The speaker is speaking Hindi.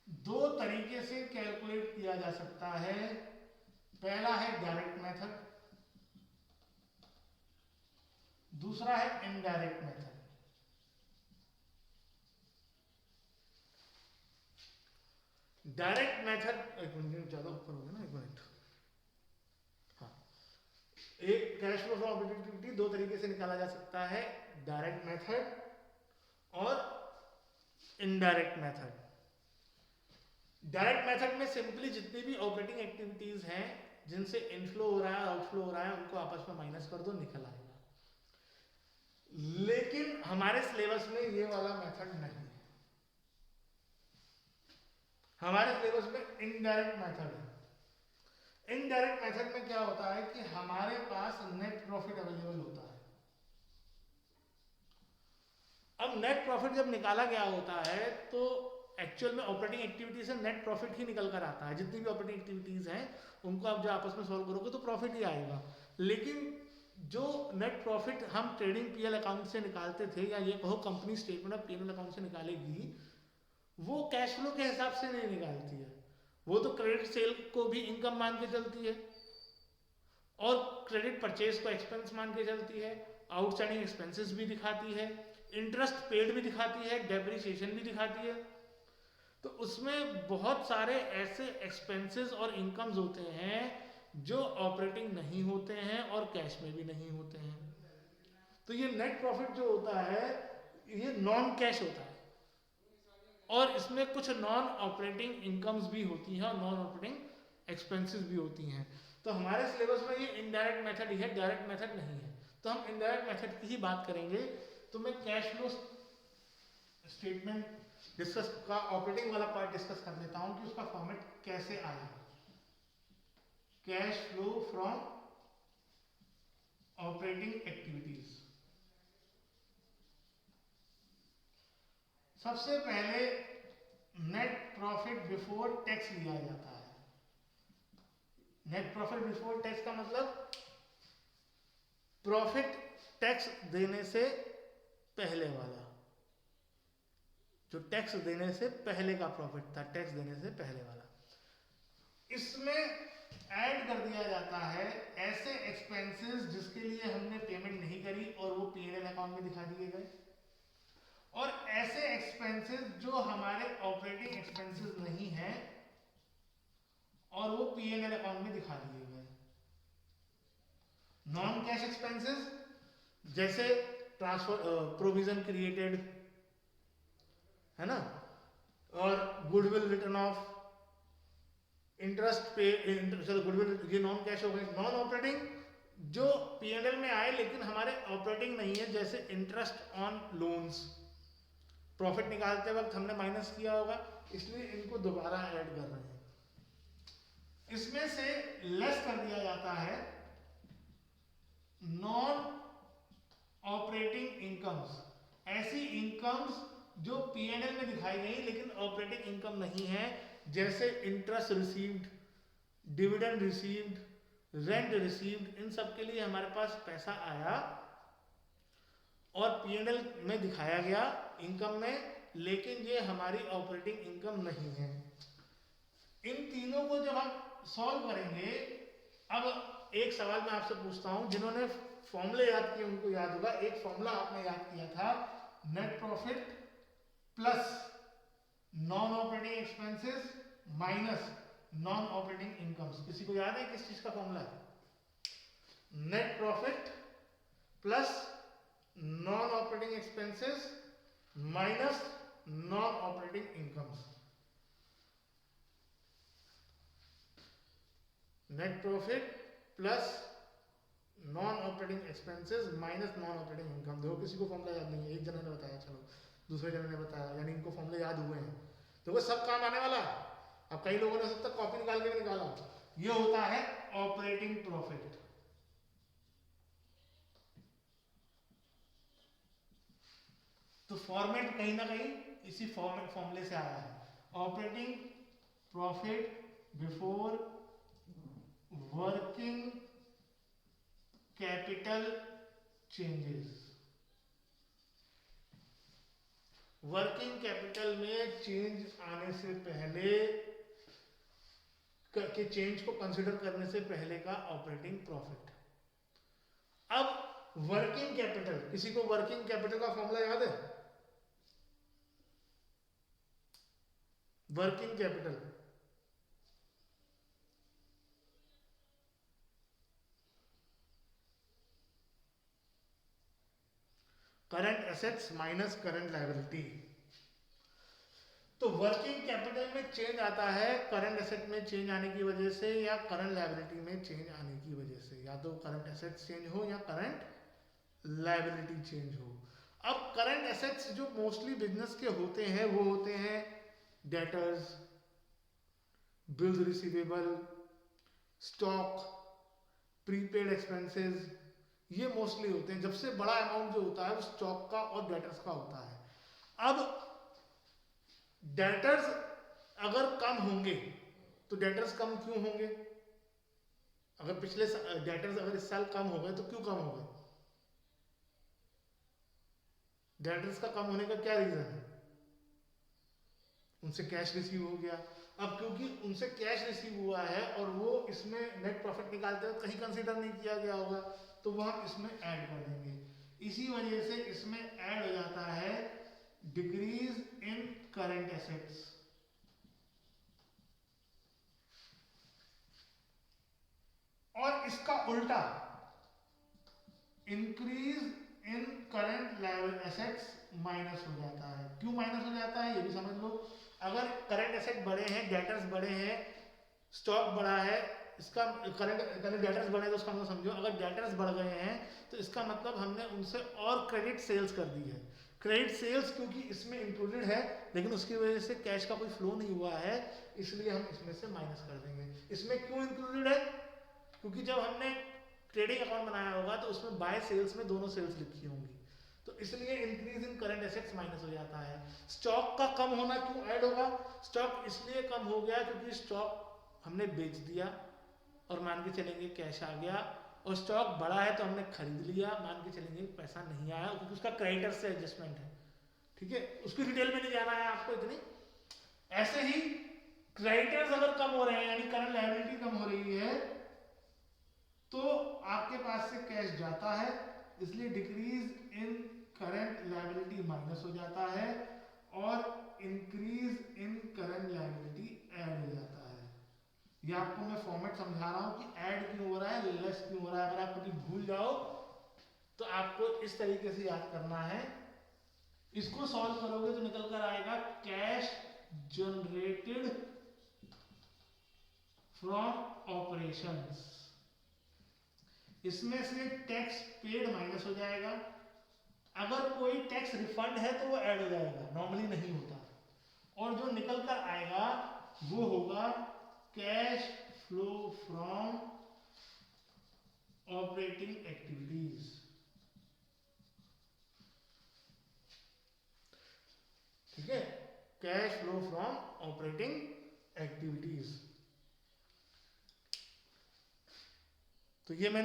दो तरीके से कैलकुलेट किया जा सकता है। पहला है डायरेक्ट मेथड, दूसरा है इनडायरेक्ट मेथड। डायरेक्ट मेथड, एक मिनट ज्यादा ऊपर हो गया ना, एक मिनट। हाँ, एक cash flow from operating activity दो तरीके से निकाला जा सकता है, डायरेक्ट मेथड और इनडायरेक्ट मेथड। डायरेक्ट मेथड में सिंपली जितनी भी ऑपरेटिंग एक्टिविटीज हैं जिनसे इनफ्लो हो रहा है आउटफ्लो हो रहा है उनको आपस में माइनस कर दो, निकल आएगा। लेकिन हमारे सिलेबस में ये वाला मेथड नहीं है, हमारे सिलेबस में इनडायरेक्ट मेथड है। इनडायरेक्ट मेथड में क्या होता है कि हमारे पास नेट प्रॉफिट अवेलेबल होता है। अब नेट प्रॉफिट जब निकाला गया होता है तो एक्चुअल में ऑपरेटिंग एक्टिविटी से नेट प्रॉफिट ही निकल कर आता है। जितनी भी ऑपरेटिंग एक्टिविटीज हैं उनको आप जब आपस में सॉल्व करोगे तो प्रॉफिट ही आएगा। लेकिन जो नेट प्रॉफिट हम ट्रेडिंग पीएल अकाउंट से निकालते थे, या ये कहो company statement of PL account से निकालेगी, वो कैश फ्लो के हिसाब से नहीं निकालती है। वो तो क्रेडिट सेल को भी इनकम मान के चलती है और क्रेडिट परचेज को एक्सपेंस मान के चलती है, आउटस्टैंडिंग एक्सपेंसेस भी दिखाती है, इंटरेस्ट पेड भी दिखाती है, डेप्रिसिएशन भी दिखाती है। तो उसमें बहुत सारे ऐसे एक्सपेंसेस और इनकम्स होते हैं जो ऑपरेटिंग नहीं होते हैं और कैश में भी नहीं होते हैं। तो ये नेट प्रॉफिट जो होता है ये नॉन कैश होता है और इसमें कुछ नॉन ऑपरेटिंग इनकम्स भी होती हैं और नॉन ऑपरेटिंग एक्सपेंसेस भी होती हैं। तो हमारे सिलेबस में ये इनडायरेक्ट मेथड ही है, डायरेक्ट मेथड नहीं है। तो हम इनडायरेक्ट मेथड की ही बात करेंगे। तो मैं कैश फ्लो स्टेटमेंट डिस्कस का ऑपरेटिंग वाला पार्ट डिस्कस कर लेता हूं कि उसका फॉर्मेट कैसे आया। Cash flow from operating activities. सबसे पहले नेट प्रॉफिट बिफोर टैक्स लिया जाता है। नेट प्रॉफिट बिफोर टैक्स का मतलब प्रॉफिट टैक्स देने से पहले वाला, जो टैक्स देने से पहले का प्रॉफिट था, टैक्स देने से पहले वाला। इसमें ऐड कर दिया जाता है ऐसे एक्सपेंसेस जिसके लिए हमने पेमेंट नहीं करी और वो पीएनएल अकाउंट में दिखा दिए गए, और ऐसे एक्सपेंसेस जो हमारे ऑपरेटिंग एक्सपेंसेस नहीं हैं और वो पीएनएल अकाउंट में दिखा दिए गए। नॉन कैश एक्सपेंसेस जैसे ट्रांसफर प्रोविजन क्रिएटेड है ना, और गुडविल रिटर्न ऑफ, इंटरेस्ट पे, चलो गुडविल ये नॉन कैश हो गए। नॉन ऑपरेटिंग जो पीएनएल में आए लेकिन हमारे ऑपरेटिंग नहीं है, जैसे इंटरेस्ट ऑन लोन्स, प्रॉफिट निकालते वक्त हमने माइनस किया होगा इसलिए इनको दोबारा ऐड कर रहे हैं। इसमें से लेस कर दिया जाता है नॉन ऑपरेटिंग इनकम्स, ऐसी इनकम्स जो पीएनएल में दिखाई गई लेकिन ऑपरेटिंग इनकम नहीं है, जैसे interest received, dividend received, rent received. इन सब के लिए हमारे पास पैसा आया और पीएनएल में दिखाया गया इनकम में, लेकिन ये हमारी ऑपरेटिंग इनकम नहीं है। इन तीनों को जब हम सॉल्व करेंगे, अब एक सवाल मैं आपसे पूछता हूं, जिन्होंने फॉर्मूले याद किए उनको याद होगा। एक फॉर्मूला आपने याद किया था, net profit plus non operating expenses minus non operating incomes. किसी को याद है किस चीज का फॉर्मूला है? Net profit plus non operating expenses minus non operating incomes. Net profit plus non operating expenses minus non operating income. देखो किसी को फॉर्मूला याद नहीं है, एक जने ने बताया, चलो दूसरे जने ने बताया, यानी इनको फॉर्मूले याद हुए हैं। देखो सब काम आने वाला है। अब कई लोगों ने सब तक कॉपी निकाल के भी निकाला। ये होता है ऑपरेटिंग प्रॉफिट। तो फॉर्मेट कहीं ना कहीं इसी फॉर्मूले से आया है। Operating profit before working capital changes. Working capital में चेंज आने से पहले के चेंज को कंसिडर करने से पहले का ऑपरेटिंग प्रॉफिट। अब वर्किंग कैपिटल, किसी को वर्किंग कैपिटल का फॉर्मूला याद है? Working capital current assets minus current liability. तो वर्किंग कैपिटल में चेंज आता है करंट एसेट में चेंज आने की वजह से या करंट लायबिलिटी में चेंज आने की वजह से, या तो करंट एसेट्स चेंज हो या करंट लायबिलिटी चेंज हो। अब करंट एसेट्स जो मोस्टली बिजनेस के होते हैं वो होते हैं debtors, bills receivable, stock, prepaid expenses, ये मोस्टली होते हैं। जब से बड़ा अमाउंट जो होता है वो स्टॉक का और डेटर्स का होता है। अब डेटर्स अगर कम होंगे तो डेटर्स कम क्यों होंगे? अगर पिछले डेटर्स अगर इस साल कम हो गए तो क्यों कम हो गए? डेटर्स का कम होने का क्या रीजन है? उनसे कैश रिसीव हो गया। अब क्योंकि उनसे कैश रिसीव हुआ है और वो इसमें नेट प्रॉफिट निकालते वक्त कहीं कंसीडर नहीं किया गया होगा, तो वह इसमें ऐड कर देंगे। इसी वजह से इसमें ऐड हो जाता है डिक्रीज इन करंट एसेट्स। और इसका उल्टा increase in current assets minus हो जाता है। क्यों माइनस हो जाता है ये भी समझ लो। अगर करंट एसेट बड़े हैं, डेटर्स बड़े हैं, स्टॉक बड़ा है, इसका करंट डेटर्स बढ़े तो उसका मतलब समझो, अगर डेटर्स बढ़ गए हैं तो इसका मतलब हमने उनसे और क्रेडिट सेल्स कर दी है। क्रेडिट सेल्स क्योंकि इसमें इंक्लूडेड है लेकिन उसकी वजह से कैश का कोई फ्लो नहीं हुआ है, इसलिए हम इसमें से माइनस कर देंगे। इसमें क्यों इंक्लूडेड है? क्योंकि जब हमने ट्रेडिंग अकाउंट बनाया होगा तो उसमें बाय सेल्स में दोनों सेल्स लिखी होंगी, तो इसलिए increase in current assets minus हो जाता है। स्टॉक का कम होना क्यों ऐड होगा? स्टॉक इसलिए कम हो गया क्योंकि स्टॉक हमने बेच दिया और मान के चलेंगे कैश आ गया, और स्टॉक बड़ा है तो हमने खरीद लिया, मान के चलेंगे पैसा नहीं आया क्योंकि उसका क्रेडिटर से एडजस्टमेंट है। ठीक है, उसकी डिटेल में नहीं जाना है आपको इतनी। ऐसे ही क्रेडिटर्स अगर कम हो रहे हैं यानी करंट लायबिलिटी कम हो रही है तो आपके पास से कैश जाता है, इसलिए decrease in current liability minus हो जाता है और increase in current liability add हो जाता है। ये आपको मैं फॉर्मेट समझा रहा हूं कि ऐड क्यों हो रहा है, लेस क्यों हो रहा है। अगर आप कभी भूल जाओ तो आपको इस तरीके से याद करना है। इसको सॉल्व करोगे तो निकल कर आएगा कैश जनरेटेड फ्रॉम ऑपरेशंस। इसमें से टैक्स पेड माइनस हो जाएगा। अगर कोई टैक्स रिफंड है तो वो ऐड हो जाएगा, नॉर्मली नहीं होता। और जो निकल कर आएगा वो होगा cash flow from operating activities. ठीक है, cash flow from operating activities. तो ये मैंने